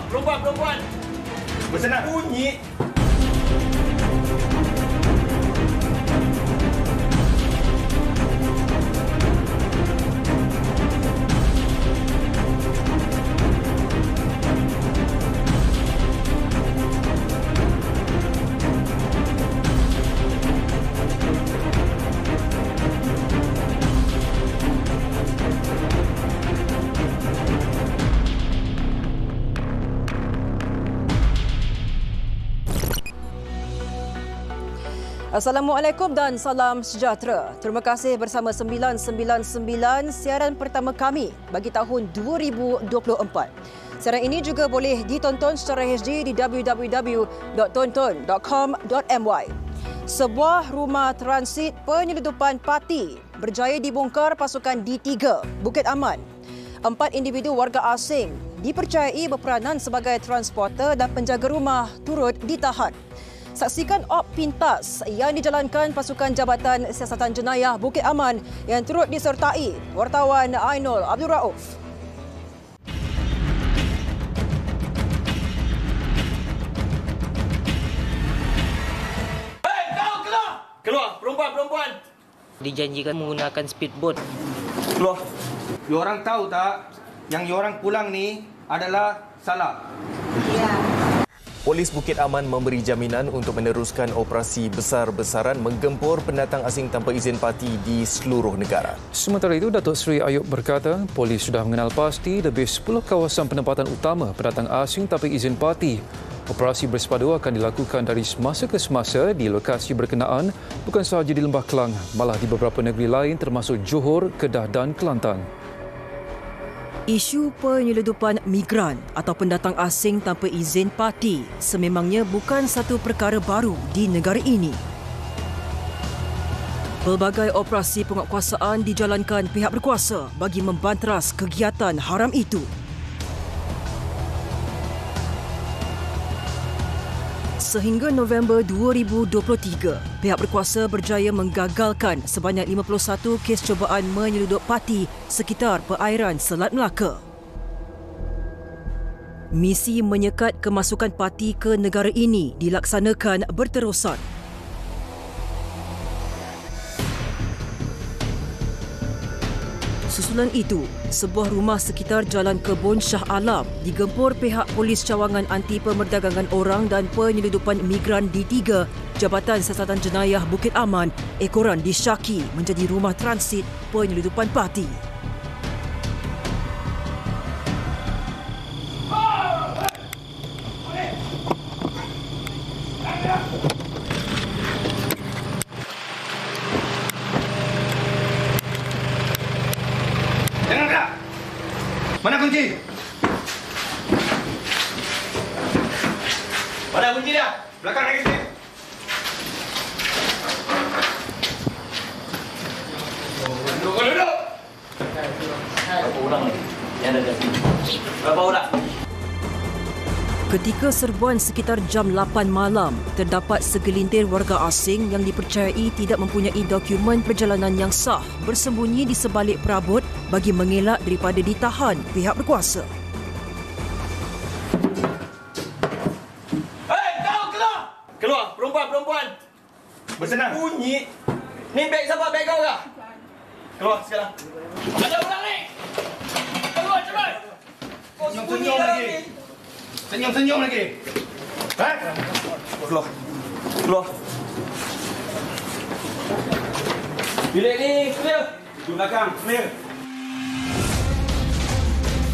perempuan. Bersenang bunyi. Assalamualaikum dan salam sejahtera. Terima kasih bersama 999 siaran pertama kami bagi tahun 2024. Siaran ini juga boleh ditonton secara HD di www.tonton.com.my. Sebuah rumah transit penyeludupan parti berjaya dibongkar pasukan D3 Bukit Aman. 4 individu warga asing dipercayai berperanan sebagai transporter dan penjaga rumah turut ditahan. Saksikan op pintas yang dijalankan pasukan Jabatan Siasatan Jenayah Bukit Aman yang turut disertai wartawan Ainul Abdul Rauf. Hei, kau keluar! Keluar, perempuan. Dijanjikan menggunakan speedboat. Keluar. Diorang tahu tak yang diorang pulang ni adalah salah? Ya. Polis Bukit Aman memberi jaminan untuk meneruskan operasi besar-besaran menggempur pendatang asing tanpa izin parti di seluruh negara. Sementara itu, Datuk Seri Ayub berkata, polis sudah mengenal pasti lebih 10 kawasan penempatan utama pendatang asing tanpa izin parti. Operasi bersepadu akan dilakukan dari semasa ke semasa di lokasi berkenaan, bukan sahaja di Lembah Kelang, malah di beberapa negeri lain termasuk Johor, Kedah dan Kelantan. Isu penyeludupan migran atau pendatang asing tanpa izin parti sememangnya bukan satu perkara baru di negara ini. Pelbagai operasi penguatkuasaan dijalankan pihak berkuasa bagi membanteras kegiatan haram itu. Sehingga November 2023, pihak berkuasa berjaya menggagalkan sebanyak 51 kes cubaan menyeludup parti sekitar perairan Selat Melaka. Misi menyekat kemasukan parti ke negara ini dilaksanakan berterusan. Susulan itu, sebuah rumah sekitar Jalan Kebun Shah Alam digempur pihak Polis Cawangan Anti Pemerdagangan Orang dan Penyeludupan Migran D3 Jabatan Siasatan Jenayah Bukit Aman ekoran disyaki menjadi rumah transit penyeludupan parti. Mana kunci? Mana kunci dia? Belakang lagi sini. Duduk. Berapa orang lagi? Yang ada di sini. Berapa orang? Ketika serbuan sekitar jam 8 malam, terdapat segelintir warga asing yang dipercayai tidak mempunyai dokumen perjalanan yang sah bersembunyi di sebalik perabot bagi mengelak daripada ditahan pihak berkuasa. Hei, kau keluar! Keluar, perempuan. Bersenang. Bunyi. Ni beg siapa? Beg kau ke? Keluar sekarang. Ada orang ni! Keluar cepat! Kau sembunyi Senyum dalam lagi. ni. Senyum lagi. Ha? Keluar. Bilik ni clear. Di belakang clear.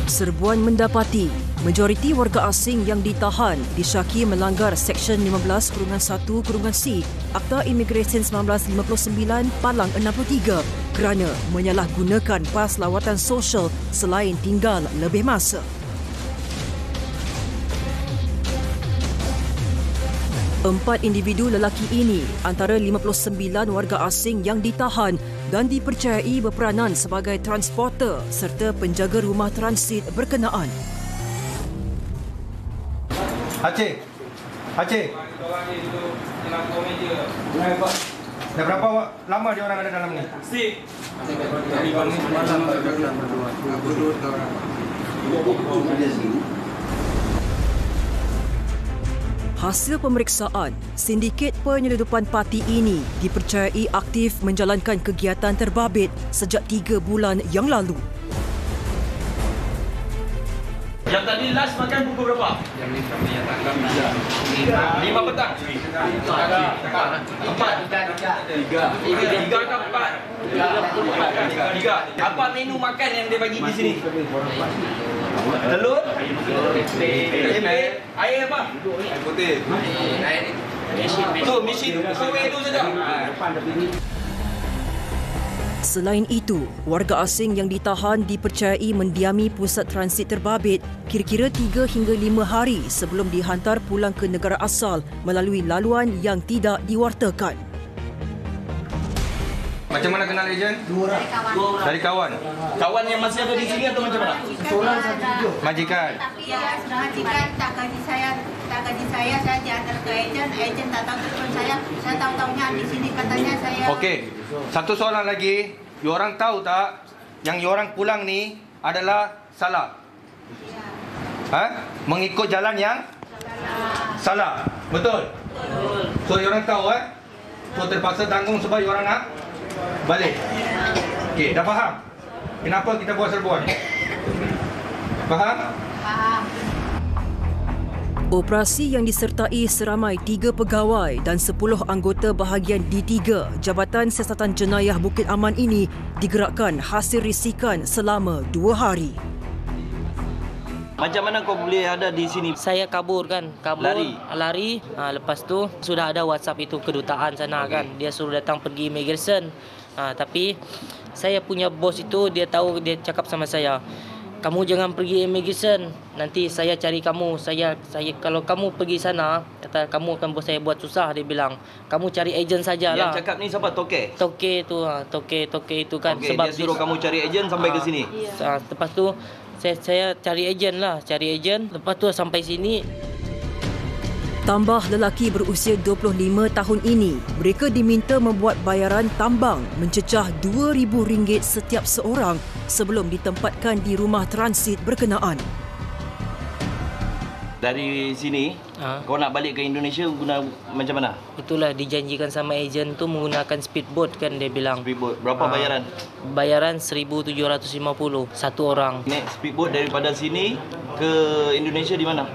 Serbuan mendapati majoriti warga asing yang ditahan disyaki melanggar Seksyen 15-1-C Akta Imigresen 1959 Palang 63 kerana menyalahgunakan pas lawatan sosial selain tinggal lebih masa. Empat individu lelaki ini antara 59 warga asing yang ditahan dan dipercayai berperanan sebagai transporter serta penjaga rumah transit berkenaan. Aceh. Dah berapa lama dia orang ada dalam ni? Si. Hasil pemeriksaan, sindiket penyeludupan parti ini dipercayai aktif menjalankan kegiatan terbabit sejak 3 bulan yang lalu. Yang tadi last makan pukul berapa? Yang ni kami yang makan 5 petang. 3 ke 4? 3. Apa menu makan yang dia bagi di sini? Telur? Tempe? Air apa? Air putih. Tu, mesin kowe tu saja. Selain itu, warga asing yang ditahan dipercayai mendiami pusat transit terbabit kira-kira 3 hingga 5 hari sebelum dihantar pulang ke negara asal melalui laluan yang tidak diwartakan. Macam mana kenal ejen? 2 orang. Dari kawan? Kawan yang masih ada di sini atau macam mana? Majikan? Tapi ya sudah majikan tak gaji saya, saya diantar ke ejen tak tahu telefon saya tahu-tahunya di sini katanya saya. Okey, satu soalan lagi. You orang tahu tak yang you orang pulang ni adalah salah? Mengikut jalan yang salah. Betul? So you orang tahu So terpaksa tanggung sebab you orang nak balik. Okey, dah faham? Kenapa kita buat serbuan? Faham? Faham. Operasi yang disertai seramai 3 pegawai dan 10 anggota bahagian D3 Jabatan Siasatan Jenayah Bukit Aman ini digerakkan hasil risikan selama 2 hari. Macam mana kau boleh ada di sini? Saya kabur kan, lari. Lepas tu sudah ada WhatsApp itu kedutaan sana kan. Dia suruh datang pergi immigration. Tapi saya punya bos itu dia tahu, dia cakap sama saya, kamu jangan pergi immigration, nanti saya cari kamu. Saya kalau kamu pergi sana, kata kamu akan saya buat susah, dia bilang. Kamu cari ejen sajalah. Yang cakap ni siapa? Toke? Toke itu kan. Okay, sebab dia suruh kamu cari ejen sampai ke sini. Lepas tu saya cari ejen. Lepas tu sampai sini. Tambah lelaki berusia 25 tahun ini, mereka diminta membuat bayaran tambang mencecah RM2,000 setiap seorang sebelum ditempatkan di rumah transit berkenaan. Dari sini, kau nak balik ke Indonesia guna macam mana? Itulah dijanjikan sama ejen tu menggunakan speedboat kan dia bilang. Speedboat. Berapa bayaran? Bayaran 1,750 satu orang. Naik speedboat daripada sini ke Indonesia di mana?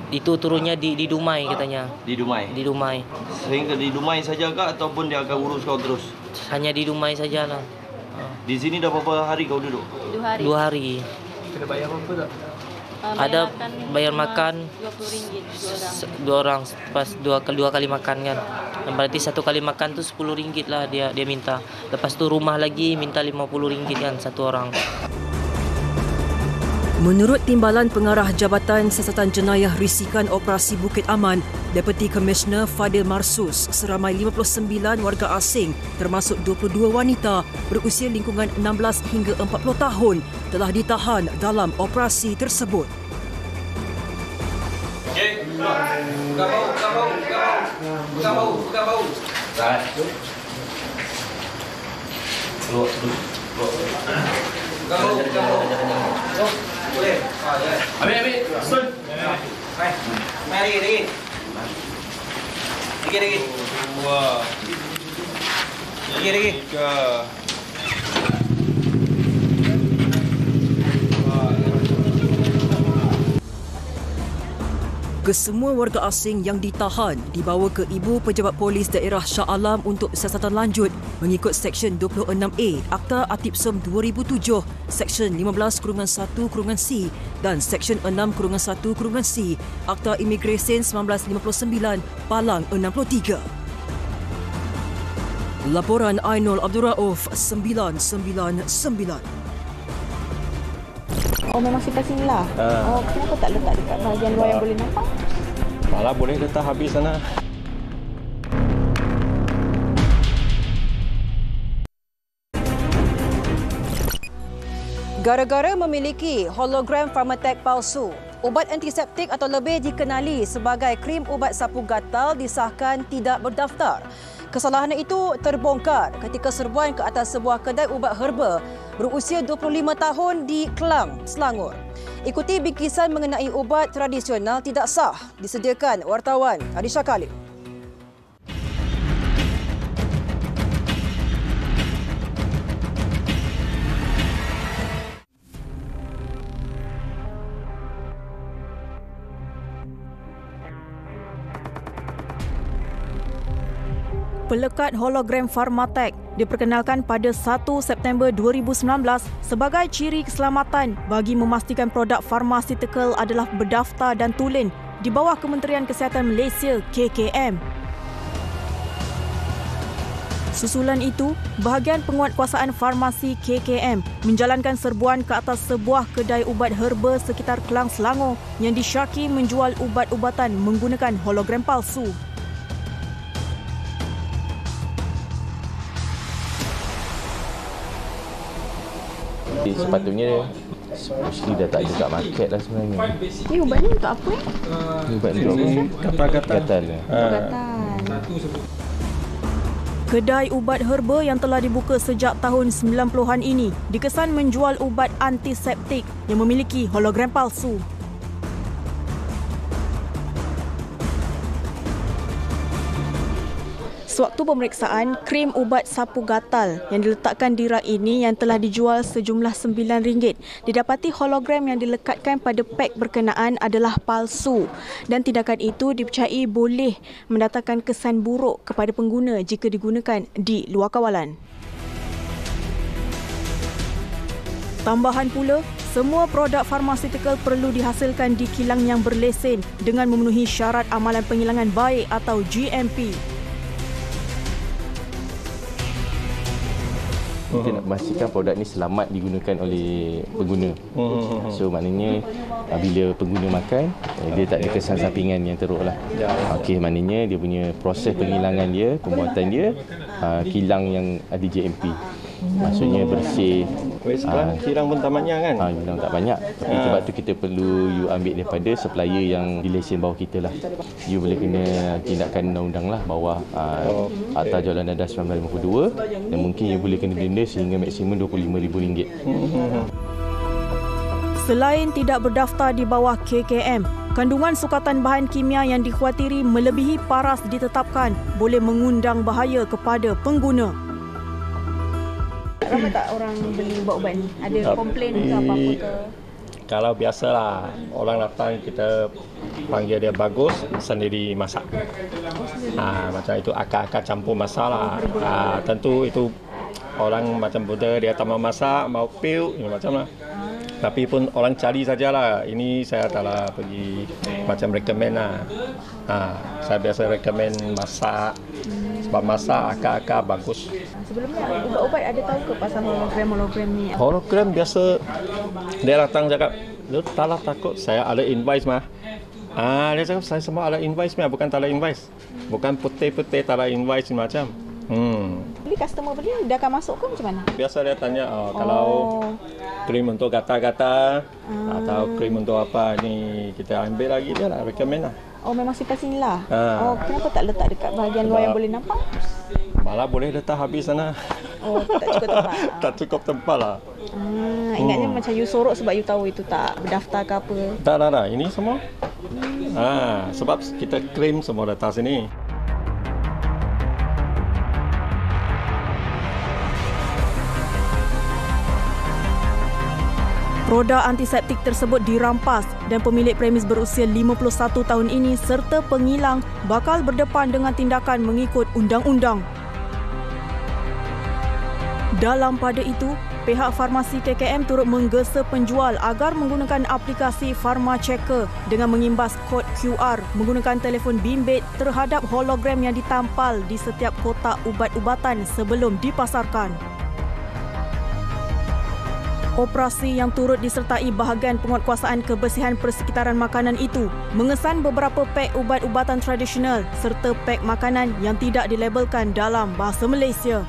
Itu turunnya di Dumai katanya. Di Dumai? Di Dumai. Sehingga di Dumai saja kah ataupun dia akan urus kau terus? Hanya di Dumai sajalah. Di sini dah berapa hari kau duduk? 2 hari. 2 hari. Kena bayar apa tak? Ada bayar makan RM20 2 orang pas dua kali makan kan. Berarti satu kali makan tu RM10 lah dia minta. Lepas tu rumah lagi minta RM50 kan satu orang. Menurut Timbalan Pengarah Jabatan Siasatan Jenayah Risikan Operasi Bukit Aman, Deputi Komisioner Fadil Marsus, seramai 59 warga asing termasuk 22 wanita berusia lingkungan 16 hingga 40 tahun telah ditahan dalam operasi tersebut. Okey, buka bau. Keluar. Buka bau. Boleh. Ambil. Sun. Mari lagi. Wah. Lagi. Kesemua warga asing yang ditahan dibawa ke Ibu Pejabat Polis Daerah Shah Alam untuk siasatan lanjut mengikut Seksyen 26A Akta Atipsom 2007, Seksyen 15-1-C dan Seksyen 6-1-C Akta Imigresen 1959 Palang 63. Laporan Ainul Abdul Rauf 999. Oh, memang simpan sini lah. Oh, kenapa tak letak dekat bahagian luar yang boleh nampak? Malah boleh letak habis sana. Gara-gara memiliki hologram Pharmatech palsu, ubat antiseptik atau lebih dikenali sebagai krim ubat sapu gatal disahkan tidak berdaftar. Kesalahan itu terbongkar ketika serbuan ke atas sebuah kedai ubat herba berusia 25 tahun di Kelang, Selangor. Ikuti bingkisan mengenai ubat tradisional tidak sah disediakan wartawan Adisha Khalid. Pelekat hologram Pharmatech diperkenalkan pada 1 September 2019 sebagai ciri keselamatan bagi memastikan produk farmaseutical adalah berdaftar dan tulen di bawah Kementerian Kesihatan Malaysia KKM. Susulan itu, bahagian penguatkuasaan farmasi KKM menjalankan serbuan ke atas sebuah kedai ubat herba sekitar Kelang, Selangor yang disyaki menjual ubat-ubatan menggunakan hologram palsu. Sepatutnya mesti dah tak ada kat market lah sebenarnya. Ni ubat ni untuk apa? Ubat untuk apa? Gatal. Kedai ubat herba yang telah dibuka sejak tahun 90-an ini dikesan menjual ubat antiseptik yang memiliki hologram palsu. Sewaktu pemeriksaan, krim ubat sapu gatal yang diletakkan di rak ini yang telah dijual sejumlah RM9 didapati hologram yang dilekatkan pada pek berkenaan adalah palsu dan tindakan itu dipercayai boleh mendatangkan kesan buruk kepada pengguna jika digunakan di luar kawalan. Tambahan pula, semua produk farmaseutical perlu dihasilkan di kilang yang berlesen dengan memenuhi syarat amalan pengilangan baik atau GMP. Kita nak memastikan produk ni selamat digunakan oleh pengguna. So maknanya bila pengguna makan, dia tak ada kesan sampingan yang teruk lah. Okey, maknanya dia punya proses penghilangan dia, pembuatan dia, kilang yang ada GMP. Maksudnya bersih. Kilang pun tak banyak kan? Kilang tak banyak. Tapi sebab tu kita perlu you ambil daripada supplier yang di lesen bawah kita lah. You boleh kena tindakan undang-undang lah bawah Akta Jualan Dadah 1952 dan mungkin you boleh kena denda sehingga maksimum RM25,000. Selain tidak berdaftar di bawah KKM, kandungan sukatan bahan kimia yang dikhawatiri melebihi paras ditetapkan boleh mengundang bahaya kepada pengguna. Ramai tak orang beli ubat-ubat ni? Ada komplain ke apa-apa ke? Kalau biasalah, orang datang kita panggil dia bagus, sendiri masak. Macam itu akak-akak campur masak lah. Tentu itu orang macam Buddha, dia tak mau masak, mau pil, macam lah. Tapi pun orang cari sajalah. Ini saya telah pergi macam recommend lah. Saya biasa recommend masak. Sebab masak akak-akak bagus. Sebelumnya ubat-ubat ada tahu ke pasal hologram ni? Hologram biasa dia datang cakap, "Lu taklah takut, saya ada invoice mah." Dia cakap saya semua ada invoice mah, bukan tak ada invoice. Bukan putih-putih tak ada invoice macam. Beli customer beli dia akan masuk ke macam mana? Biasa dia tanya kalau krim untuk gatal-gatal atau krim untuk apa ni kita ambil lagi dia lah, recommend lah. Memang simpan sini lah. Kenapa tak letak dekat bahagian luar yang boleh nampak? Malah boleh letak habis sana. Tak cukup tempat. Tak cukup tempat lah. Ingatnya macam you sorok sebab you tahu itu tak berdaftar ke apa. Tak. Ini semua. Sebab kita krim semua letak sini. Produk antiseptik tersebut dirampas dan pemilik premis berusia 51 tahun ini serta pengilang bakal berdepan dengan tindakan mengikut undang-undang. Dalam pada itu, pihak farmasi KKM turut menggesa penjual agar menggunakan aplikasi Pharma Checker dengan mengimbas kod QR menggunakan telefon bimbit terhadap hologram yang ditampal di setiap kotak ubat-ubatan sebelum dipasarkan. Operasi yang turut disertai bahagian penguatkuasaan kebersihan persekitaran makanan itu mengesan beberapa pek ubat-ubatan tradisional serta pek makanan yang tidak dilabelkan dalam bahasa Malaysia.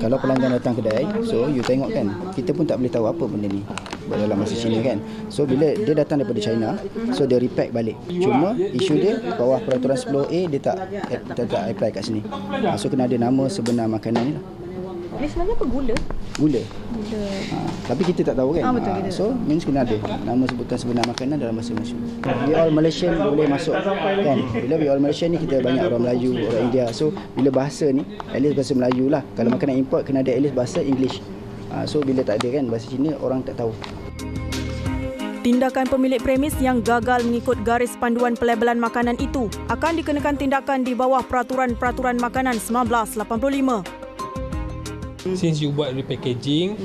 Kalau pelanggan datang kedai, so you tengok kan, kita pun tak boleh tahu apa benda ni. dalam bahasa Cina kan. So bila dia datang daripada China, so dia repack balik. Cuma isu dia bawah peraturan 10A dia tak apply kat sini. So kena ada nama sebenar makanan ni lah. Ini sebenarnya apa? Gula? Gula. Tapi kita tak tahu kan. Betul, kita so means kena ada nama sebutan sebenar makanan dalam bahasa Malaysia. We all Malaysian boleh masuk kan. Bila we all Malaysian ni kita banyak orang Melayu, orang India. So bila bahasa ni at least bahasa Melayu lah. Kalau makanan import kena ada at least bahasa English. So bila tak ada kan bahasa Cina orang tak tahu. Tindakan pemilik premis yang gagal mengikut garis panduan pelabelan makanan itu akan dikenakan tindakan di bawah Peraturan-Peraturan Makanan 1985. Since you buat repackaging,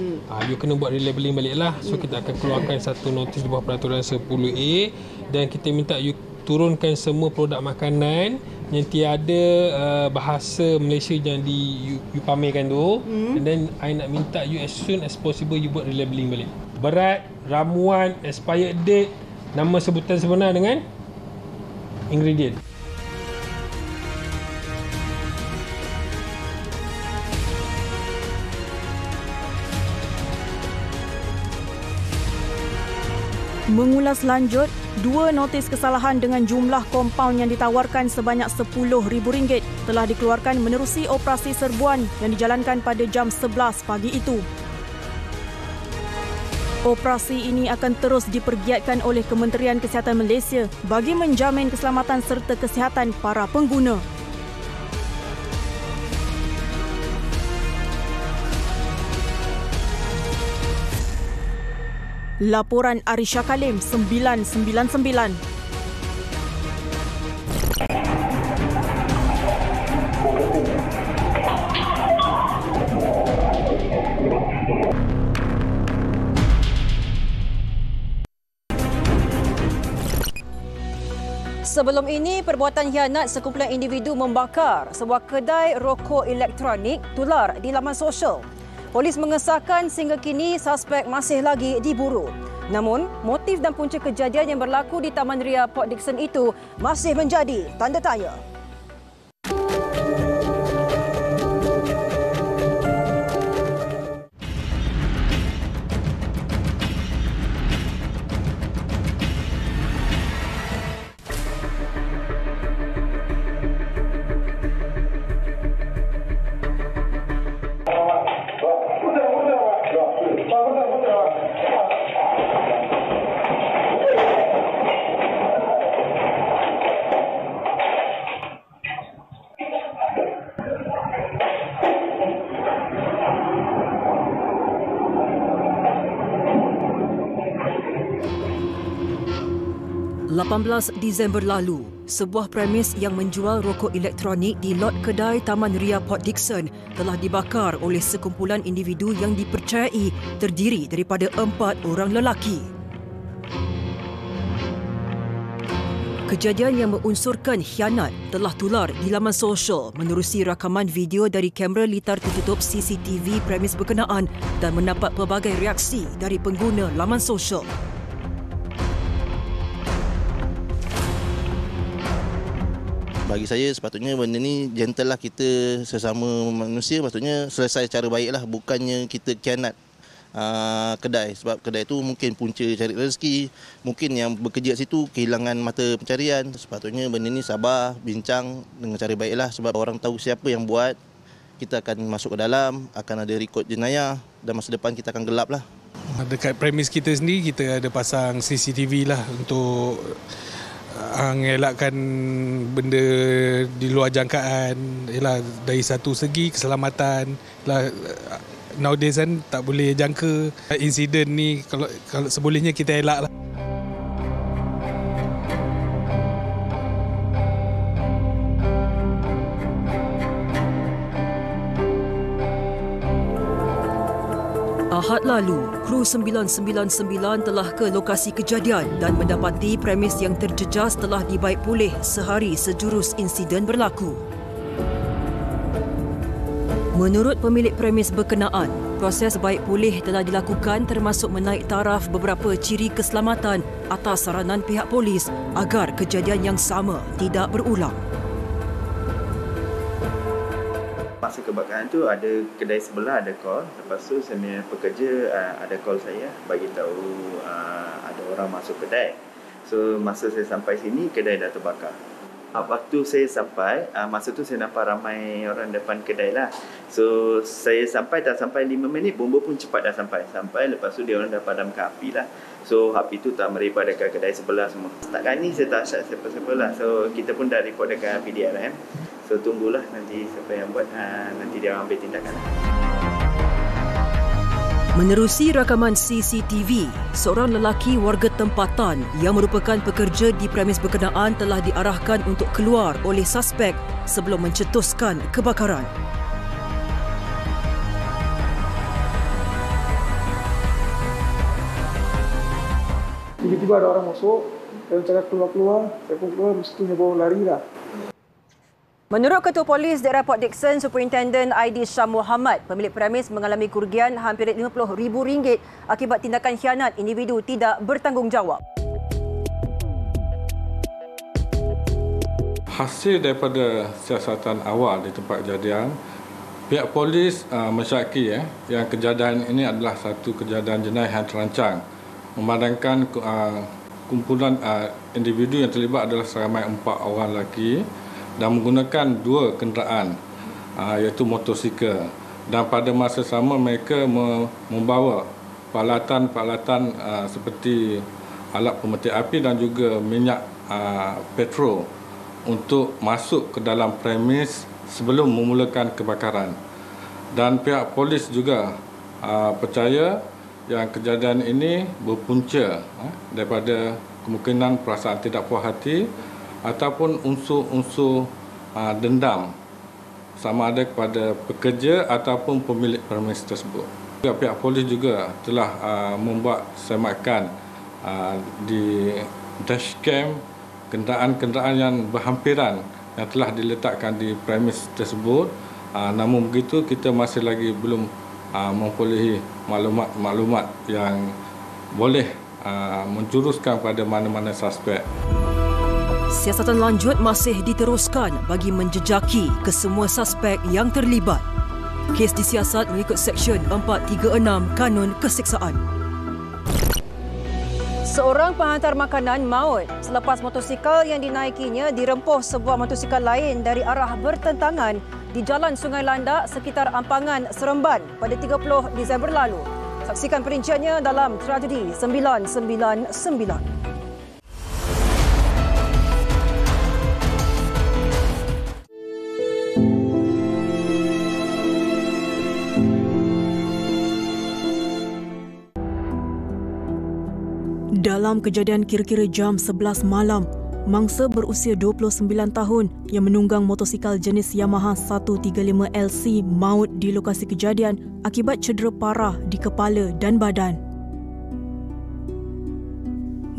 you kena buat relabeling balik lah. So kita akan keluarkan satu notis di bawah peraturan 10A dan kita minta you turunkan semua produk makanan yang tiada bahasa Malaysia yang you pamerkan tu. And then I nak minta you as soon as possible you buat relabeling balik. Berat, ramuan, expired date, nama sebutan sebenar dengan ingredient. Mengulas lanjut, 2 notis kesalahan dengan jumlah kompaun yang ditawarkan sebanyak RM10,000 telah dikeluarkan menerusi operasi serbuan yang dijalankan pada jam 11 pagi itu. Operasi ini akan terus dipergiatkan oleh Kementerian Kesihatan Malaysia bagi menjamin keselamatan serta kesihatan para pengguna. Laporan Arisha Kalim 999. Sebelum ini, perbuatan hianat sekumpulan individu membakar sebuah kedai rokok elektronik tular di laman sosial. Polis mengesahkan sehingga kini suspek masih lagi diburu. Namun, motif dan punca kejadian yang berlaku di Taman Ria Port Dickson itu masih menjadi tanda tanya. Disember lalu, sebuah premis yang menjual rokok elektronik di lot kedai Taman Ria Port Dickson telah dibakar oleh sekumpulan individu yang dipercayai terdiri daripada 4 orang lelaki. Kejadian yang mengunsurkan khianat telah tular di laman sosial menerusi rakaman video dari kamera litar tertutup CCTV premis berkenaan dan mendapat pelbagai reaksi dari pengguna laman sosial. Bagi saya sepatutnya benda ni gentle lah, kita sesama manusia patutnya selesai cara baik lah, bukannya kita khianat kedai. Sebab kedai tu mungkin punca cari rezeki, mungkin yang bekerja kat situ kehilangan mata pencarian. Sepatutnya benda ni sabar, bincang dengan cara baik lah, sebab orang tahu siapa yang buat, kita akan masuk ke dalam, akan ada rekod jenayah dan masa depan kita akan gelap lah. Dekat premis kita sendiri kita ada pasang CCTV lah untuk mengelakkan benda di luar jangkaan. Yalah, dari satu segi keselamatan. Yalah, nowadays kan tak boleh jangka insiden ni, kalau sebolehnya kita elak lah. Ahad lalu, kru 999 telah ke lokasi kejadian dan mendapati premis yang terjejas telah dibaik pulih sehari sejurus insiden berlaku. Menurut pemilik premis berkenaan, proses baik pulih telah dilakukan termasuk menaik taraf beberapa ciri keselamatan atas saranan pihak polis agar kejadian yang sama tidak berulang. masa kebakaran tu ada kedai sebelah ada call. Lepas tu saya punya pekerja ada call saya bagi tahu ada orang masuk kedai. So masa saya sampai sini kedai dah terbakar. Waktu saya sampai, masa tu saya nampak ramai orang depan kedai lah. So saya sampai, tak sampai 5 minit, bomba pun cepat dah sampai. Lepas tu dia orang dah padamkan api lah. So api tu tak merebak dekat kedai sebelah semua. Setakat ni saya tak syak siapa-siapa lah. So kita pun dah report dekat PDRM. So tunggulah nanti siapa yang buat, nanti dia ambil tindakan. Menerusi rakaman CCTV, seorang lelaki warga tempatan yang merupakan pekerja di premis berkenaan telah diarahkan untuk keluar oleh suspek sebelum mencetuskan kebakaran. Tiba-tiba ada orang masuk, saya cakap keluar-keluar, saya pun keluar, mesti tu bawa lari lah. Menurut Ketua Polis Daerah Port Dickson, Superintendent Aidi Shah Muhammad, pemilik premis mengalami kerugian hampir RM50,000 akibat tindakan khianat individu tidak bertanggungjawab. Hasil daripada siasatan awal di tempat kejadian, pihak polis mensyaki yang kejadian ini adalah satu kejadian jenayah yang terancang. Memandangkan kumpulan individu yang terlibat adalah seramai 4 orang lelaki dan menggunakan 2 kenderaan iaitu motosikal, dan pada masa sama mereka membawa peralatan seperti alat pemetik api dan juga minyak petrol untuk masuk ke dalam premis sebelum memulakan kebakaran. Dan pihak polis juga percaya yang kejadian ini berpunca daripada kemungkinan perasaan tidak puas hati ataupun unsur-unsur dendam sama ada kepada pekerja ataupun pemilik premis tersebut. Pihak polis juga telah membuat semakan di dashcam kenderaan-kenderaan yang berhampiran yang telah diletakkan di premis tersebut. Namun begitu kita masih lagi belum memperolehi maklumat yang boleh menjuruskan pada mana-mana suspek. Siasatan lanjut masih diteruskan bagi menjejaki kesemua suspek yang terlibat. Kes disiasat mengikut Seksyen 436 Kanun Keseksaan. Seorang penghantar makanan maut selepas motosikal yang dinaikinya dirempuh sebuah motosikal lain dari arah bertentangan di Jalan Sungai Landak sekitar Ampangan, Seremban pada 30 Disember lalu. Saksikan perinciannya dalam Tragedi 999. Dalam kejadian kira-kira jam 11 malam, mangsa berusia 29 tahun yang menunggang motosikal jenis Yamaha 135LC maut di lokasi kejadian akibat cedera parah di kepala dan badan.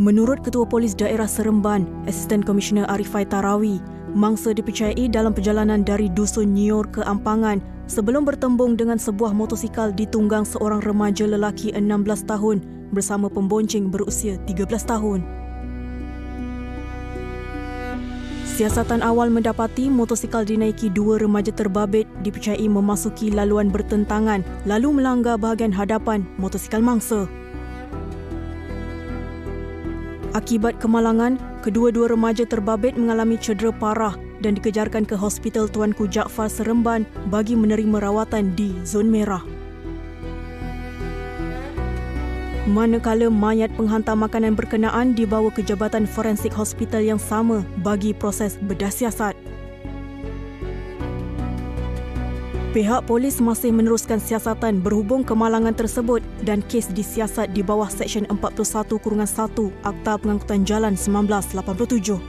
Menurut Ketua Polis Daerah Seremban, Asisten Komisioner Arifai Tarawi, mangsa dipercayai dalam perjalanan dari Dusun Nyor ke Ampangan sebelum bertembung dengan sebuah motosikal ditunggang seorang remaja lelaki 16 tahun bersama pembonceng berusia 13 tahun. Siasatan awal mendapati motosikal dinaiki 2 remaja terbabit dipercayai memasuki laluan bertentangan lalu melanggar bahagian hadapan motosikal mangsa. Akibat kemalangan, kedua-dua remaja terbabit mengalami cedera parah dan dikejarkan ke Hospital Tuanku Jaafar Seremban bagi menerima rawatan di zon merah. Manakala mayat penghantar makanan berkenaan dibawa ke Jabatan Forensik Hospital yang sama bagi proses bedah siasat. Pihak polis masih meneruskan siasatan berhubung kemalangan tersebut dan kes disiasat di bawah Seksyen 41-1 Akta Pengangkutan Jalan 1987.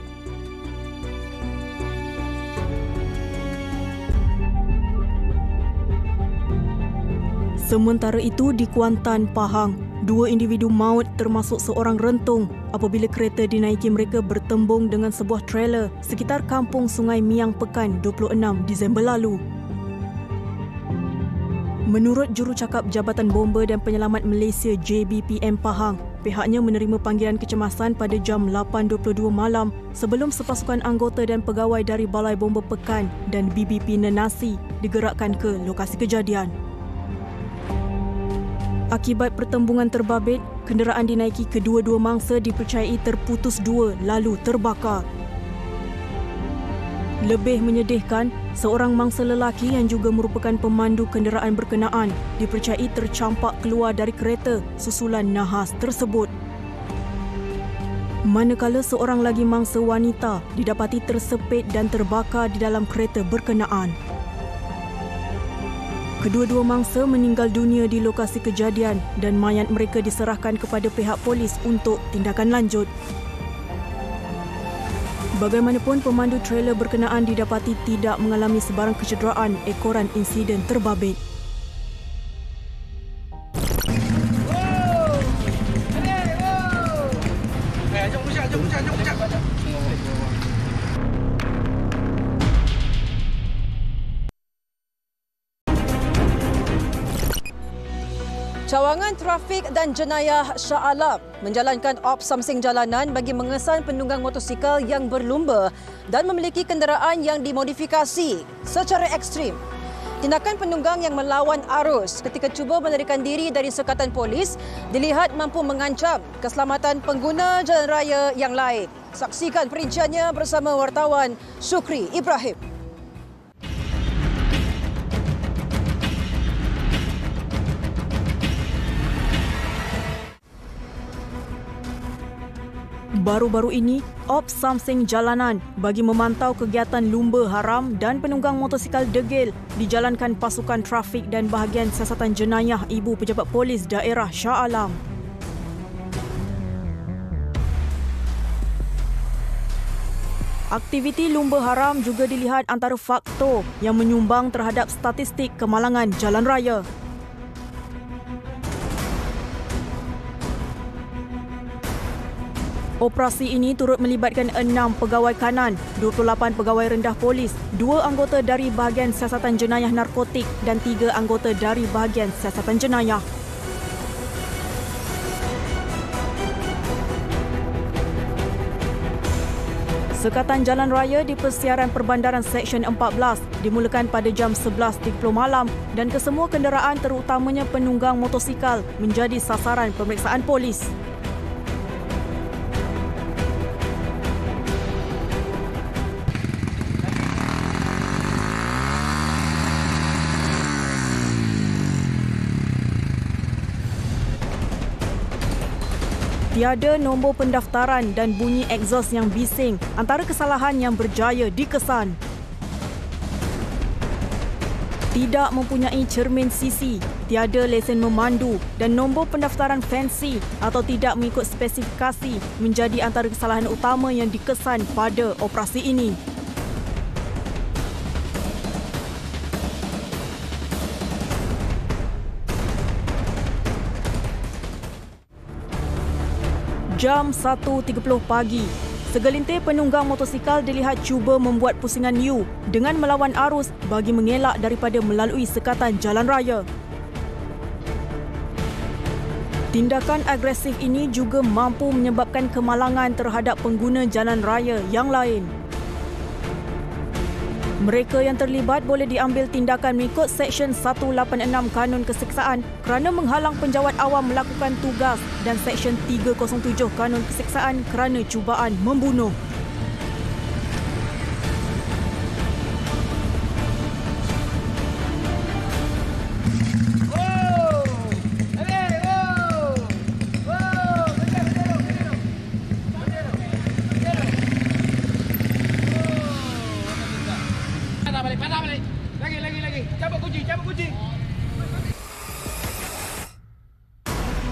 Sementara itu di Kuantan, Pahang, 2 individu maut termasuk seorang rentung apabila kereta dinaiki mereka bertembung dengan sebuah trailer sekitar kampung Sungai Miang Pekan 26 Disember lalu. Menurut jurucakap Jabatan Bomba dan Penyelamat Malaysia JBPM Pahang, pihaknya menerima panggilan kecemasan pada jam 8.22 malam sebelum sepasukan anggota dan pegawai dari Balai Bomba Pekan dan BBP Nenasi digerakkan ke lokasi kejadian. Akibat pertembungan terbabit, kenderaan dinaiki kedua-dua mangsa dipercayai terputus dua lalu terbakar. Lebih menyedihkan, seorang mangsa lelaki yang juga merupakan pemandu kenderaan berkenaan dipercayai tercampak keluar dari kereta susulan nahas tersebut. Manakala seorang lagi mangsa wanita didapati tersepit dan terbakar di dalam kereta berkenaan. Kedua-dua mangsa meninggal dunia di lokasi kejadian dan mayat mereka diserahkan kepada pihak polis untuk tindakan lanjut. Bagaimanapun, pemandu trailer berkenaan didapati tidak mengalami sebarang kecederaan ekoran insiden terbabit. Cawangan Trafik dan Jenayah Shah Alam menjalankan op samsing jalanan bagi mengesan penunggang motosikal yang berlumba dan memiliki kenderaan yang dimodifikasi secara ekstrim. Tindakan penunggang yang melawan arus ketika cuba melarikan diri dari sekatan polis dilihat mampu mengancam keselamatan pengguna jalan raya yang lain. Saksikan perinciannya bersama wartawan Syukri Ibrahim. Baru-baru ini, op samsing jalanan bagi memantau kegiatan lumba haram dan penunggang motosikal degil dijalankan pasukan trafik dan bahagian siasatan jenayah Ibu Pejabat Polis Daerah Shah Alam. Aktiviti lumba haram juga dilihat antara faktor yang menyumbang terhadap statistik kemalangan jalan raya. Operasi ini turut melibatkan 6 pegawai kanan, 28 pegawai rendah polis, 2 anggota dari bahagian siasatan jenayah narkotik dan 3 anggota dari bahagian siasatan jenayah. Sekatan jalan raya di Persiaran Perbandaran Seksyen 14 dimulakan pada jam 11.30 malam dan kesemua kenderaan terutamanya penunggang motosikal menjadi sasaran pemeriksaan polis. Tiada nombor pendaftaran dan bunyi egzos yang bising antara kesalahan yang berjaya dikesan. Tidak mempunyai cermin sisi, tiada lesen memandu dan nombor pendaftaran fancy atau tidak mengikut spesifikasi menjadi antara kesalahan utama yang dikesan pada operasi ini. Jam 1.30 pagi, segelintir penunggang motosikal dilihat cuba membuat pusingan U dengan melawan arus bagi mengelak daripada melalui sekatan jalan raya. Tindakan agresif ini juga mampu menyebabkan kemalangan terhadap pengguna jalan raya yang lain. Mereka yang terlibat boleh diambil tindakan mengikut Seksyen 186 Kanun Keseksaan kerana menghalang penjawat awam melakukan tugas dan Seksyen 307 Kanun Keseksaan kerana cubaan membunuh.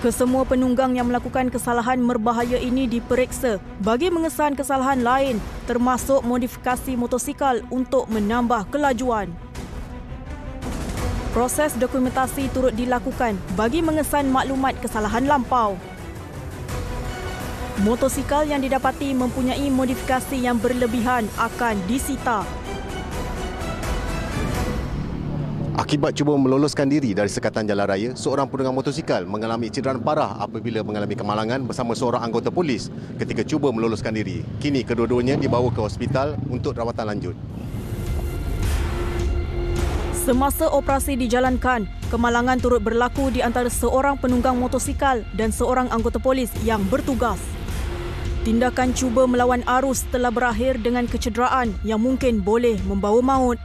Kesemua penunggang yang melakukan kesalahan berbahaya ini diperiksa bagi mengesan kesalahan lain termasuk modifikasi motosikal untuk menambah kelajuan. Proses dokumentasi turut dilakukan bagi mengesan maklumat kesalahan lampau. Motosikal yang didapati mempunyai modifikasi yang berlebihan akan disita. Akibat cuba meloloskan diri dari sekatan jalan raya, seorang penunggang motosikal mengalami cederaan parah apabila mengalami kemalangan bersama seorang anggota polis ketika cuba meloloskan diri. Kini kedua-duanya dibawa ke hospital untuk rawatan lanjut. Semasa operasi dijalankan, kemalangan turut berlaku di antara seorang penunggang motosikal dan seorang anggota polis yang bertugas. Tindakan cuba melawan arus telah berakhir dengan kecederaan yang mungkin boleh membawa maut.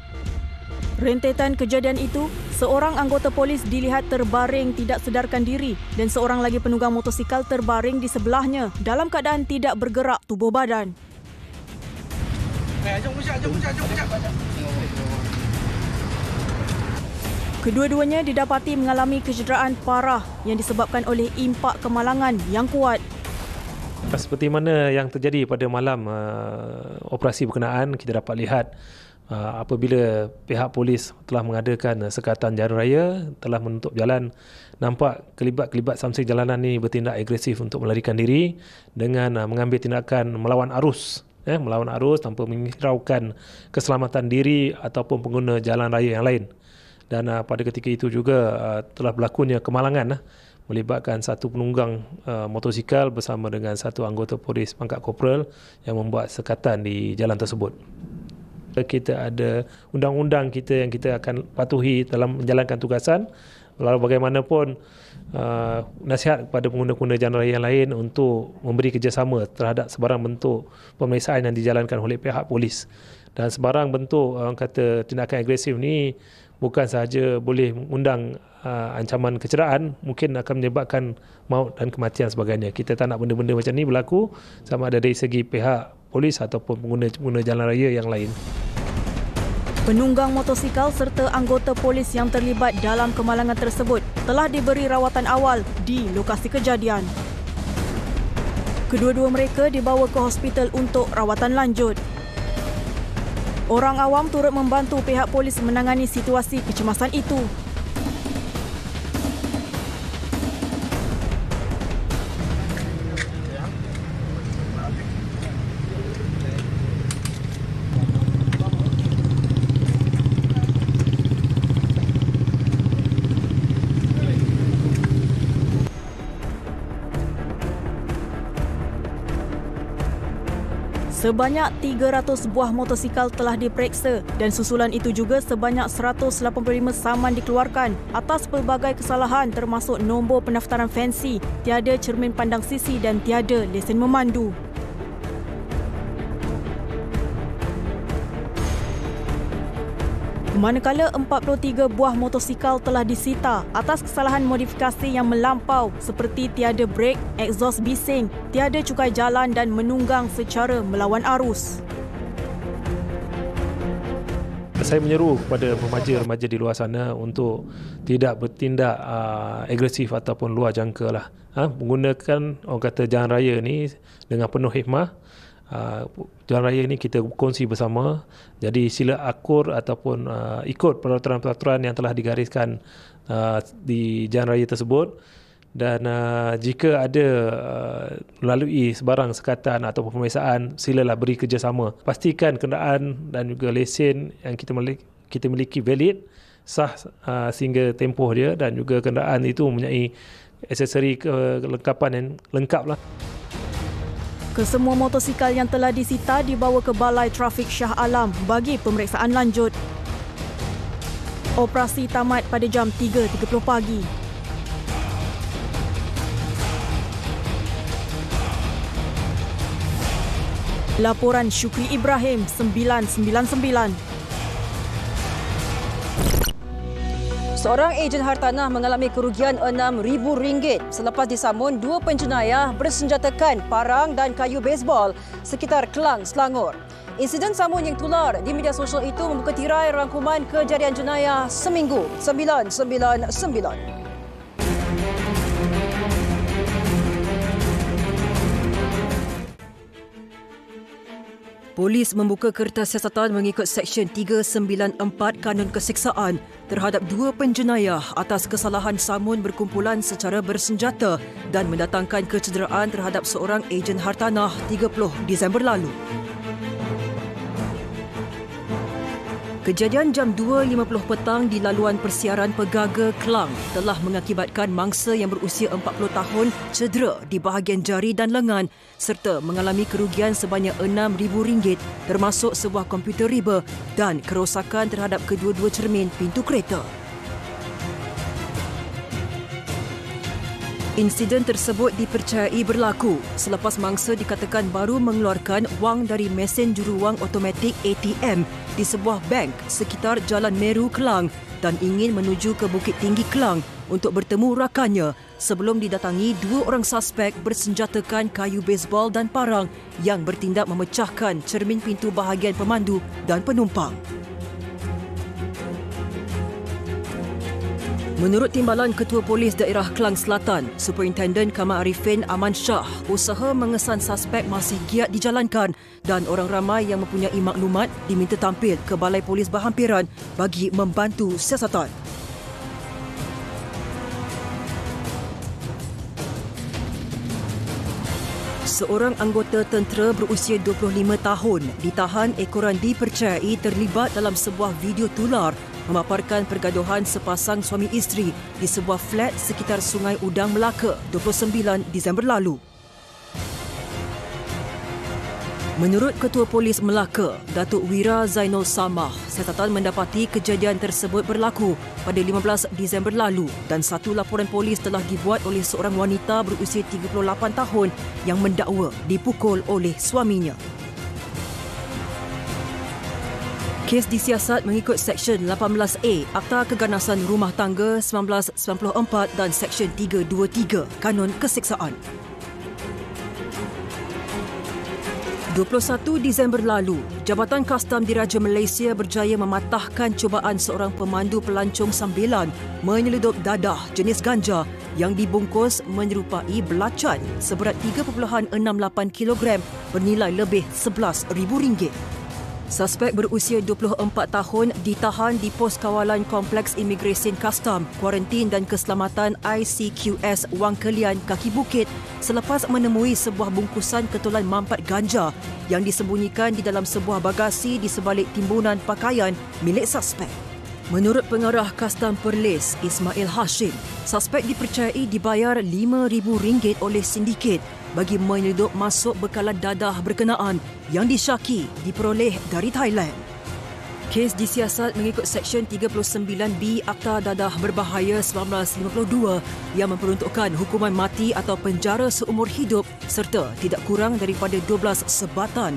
Rentetan kejadian itu, seorang anggota polis dilihat terbaring tidak sedarkan diri dan seorang lagi penunggang motosikal terbaring di sebelahnya dalam keadaan tidak bergerak tubuh badan. Kedua-duanya didapati mengalami kecederaan parah yang disebabkan oleh impak kemalangan yang kuat. Seperti mana yang terjadi pada malam operasi berkenaan, kita dapat lihat apabila pihak polis telah mengadakan sekatan jalan raya, telah menutup jalan, nampak kelibat-kelibat samsir jalanan ini bertindak agresif untuk melarikan diri dengan mengambil tindakan melawan arus. Melawan arus tanpa menghiraukan keselamatan diri ataupun pengguna jalan raya yang lain. Dan pada ketika itu juga telah berlakunya kemalangan melibatkan satu penunggang motosikal bersama dengan satu anggota polis pangkat korporal yang membuat sekatan di jalan tersebut. Kita ada undang-undang kita yang kita akan patuhi dalam menjalankan tugasan. Walau bagaimanapun nasihat kepada pengguna-pengguna jalan raya yang lain untuk memberi kerjasama terhadap sebarang bentuk pemeriksaan yang dijalankan oleh pihak polis. Dan sebarang bentuk orang kata tindakan agresif ni bukan sahaja boleh mengundang ancaman kecederaan, mungkin akan menyebabkan maut dan kematian sebagainya. Kita tak nak benda-benda macam ni berlaku sama ada dari segi pihak polis ataupun pengguna jalan raya yang lain. Penunggang motosikal serta anggota polis yang terlibat dalam kemalangan tersebut telah diberi rawatan awal di lokasi kejadian. Kedua-dua mereka dibawa ke hospital untuk rawatan lanjut. Orang awam turut membantu pihak polis menangani situasi kecemasan itu. Sebanyak 300 buah motosikal telah diperiksa dan susulan itu juga sebanyak 185 saman dikeluarkan atas pelbagai kesalahan termasuk nombor pendaftaran fancy, tiada cermin pandang sisi dan tiada lesen memandu. Manakala 43 buah motosikal telah disita atas kesalahan modifikasi yang melampau seperti tiada brek, exhaust bising, tiada cukai jalan dan menunggang secara melawan arus. Saya menyeru kepada remaja-remaja di luar sana untuk tidak bertindak agresif ataupun luar jangka lah. Menggunakan orang kata jalan raya ni dengan penuh hikmah. Jalan raya ini kita kongsi bersama, jadi sila akur ataupun ikut peraturan-peraturan yang telah digariskan di jalan raya tersebut. Dan jika ada melalui sebarang sekatan atau pemeriksaan, silalah beri kerjasama. Pastikan kenderaan dan juga lesen yang kita miliki valid, sah sehingga tempoh dia, dan juga kenderaan itu mempunyai aksesori kelengkapan yang lengkap lah. Kesemua motosikal yang telah disita dibawa ke Balai Trafik Shah Alam bagi pemeriksaan lanjut. Operasi tamat pada jam 3.30 pagi. Laporan Syukri Ibrahim, 999. Seorang ejen hartanah mengalami kerugian RM6,000 selepas disamun dua penjenayah bersenjatakan parang dan kayu baseball sekitar Kelang, Selangor. Insiden samun yang tular di media sosial itu membuka tirai rangkuman kejadian jenayah seminggu 999. Polis membuka kertas siasatan mengikut Seksyen 394 Kanun Keseksaan terhadap dua penjenayah atas kesalahan samun berkumpulan secara bersenjata dan mendatangkan kecederaan terhadap seorang ejen hartanah 30 Disember lalu. Kejadian jam 2.50 petang di laluan persiaran Pegaga, Klang telah mengakibatkan mangsa yang berusia 40 tahun cedera di bahagian jari dan lengan serta mengalami kerugian sebanyak RM6,000 termasuk sebuah komputer riba dan kerosakan terhadap kedua-dua cermin pintu kereta. Insiden tersebut dipercayai berlaku selepas mangsa dikatakan baru mengeluarkan wang dari mesin juruwang automatik ATM di sebuah bank sekitar Jalan Meru, Klang dan ingin menuju ke Bukit Tinggi, Klang untuk bertemu rakannya sebelum didatangi dua orang suspek bersenjatakan kayu baseball dan parang yang bertindak memecahkan cermin pintu bahagian pemandu dan penumpang. Menurut Timbalan Ketua Polis Daerah Klang Selatan, Superintendent Kamal Arifin Aman Shah, usaha mengesan suspek masih giat dijalankan dan orang ramai yang mempunyai maklumat diminta tampil ke Balai Polis Berhampiran bagi membantu siasatan. Seorang anggota tentera berusia 25 tahun ditahan ekoran dipercayai terlibat dalam sebuah video tular memaparkan pergaduhan sepasang suami isteri di sebuah flat sekitar Sungai Udang, Melaka 29 Disember lalu. Menurut Ketua Polis Melaka, Datuk Wira Zainul Samah, siasatan mendapati kejadian tersebut berlaku pada 15 Disember lalu dan satu laporan polis telah dibuat oleh seorang wanita berusia 38 tahun yang mendakwa dipukul oleh suaminya. Kes disiasat mengikut Seksyen 18A Akta Keganasan Rumah Tangga 1994 dan Seksyen 323 Kanun Keseksaan. 21 Disember lalu, Jabatan Kastam Diraja Malaysia berjaya mematahkan cubaan seorang pemandu pelancong sambilan menyeludup dadah jenis ganja yang dibungkus menyerupai belacan seberat 3.68 kg bernilai lebih RM11,000. Suspek berusia 24 tahun ditahan di pos kawalan Kompleks Imigresen Kastam, Kuarantin dan Keselamatan ICQS Wang Kelian, Kaki Bukit selepas menemui sebuah bungkusan ketulan mampat ganja yang disembunyikan di dalam sebuah bagasi di sebalik timbunan pakaian milik suspek. Menurut Pengarah Kastam Perlis, Ismail Hashim, suspek dipercayai dibayar RM5,000 oleh sindiket bagi menyeludup masuk bekalan dadah berkenaan yang disyaki diperoleh dari Thailand. Kes disiasat mengikut Seksyen 39B Akta Dadah Berbahaya 1952 yang memperuntukkan hukuman mati atau penjara seumur hidup serta tidak kurang daripada 12 sebatan.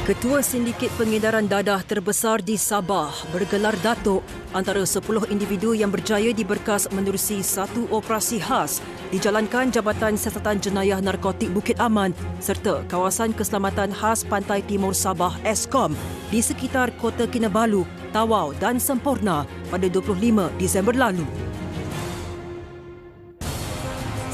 Ketua Sindiket Pengedaran Dadah terbesar di Sabah bergelar Datuk antara 10 individu yang berjaya diberkas menerusi satu operasi khas dijalankan Jabatan Siasatan Jenayah Narkotik Bukit Aman serta Kawasan Keselamatan Khas Pantai Timur Sabah Eskom di sekitar Kota Kinabalu, Tawau dan Semporna pada 25 Disember lalu.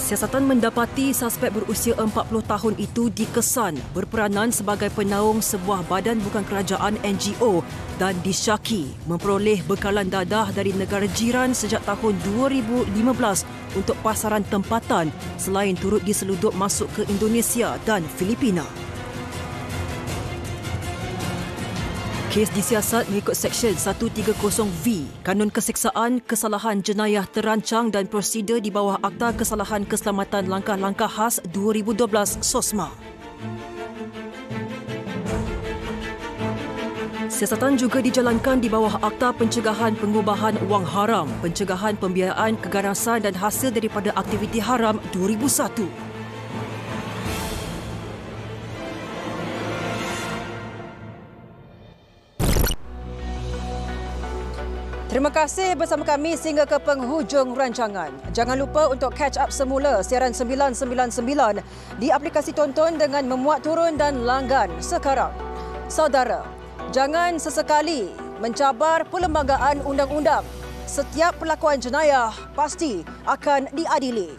Siasatan mendapati suspek berusia 40 tahun itu dikesan berperanan sebagai penaung sebuah badan bukan kerajaan NGO dan disyaki memperoleh bekalan dadah dari negara jiran sejak tahun 2015 untuk pasaran tempatan selain turut diseludup masuk ke Indonesia dan Filipina. Kes disiasat mengikut Seksyen 130V Kanun Keseksaan Kesalahan Jenayah Terancang dan Prosedur di bawah Akta Kesalahan Keselamatan Langkah-Langkah Khas 2012 SOSMA. Siasatan juga dijalankan di bawah Akta Pencegahan Pengubahan Wang Haram, Pencegahan Pembiayaan Keganasan dan Hasil daripada Aktiviti Haram 2001. Terima kasih bersama kami sehingga ke penghujung rancangan. Jangan lupa untuk catch up semula siaran 999 di aplikasi tonton dengan memuat turun dan langgan sekarang. Saudara, jangan sesekali mencabar perlembagaan undang-undang. Setiap perlakuan jenayah pasti akan diadili.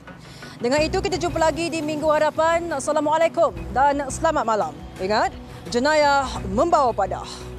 Dengan itu kita jumpa lagi di minggu hadapan. Assalamualaikum dan selamat malam. Ingat, jenayah membawa padah.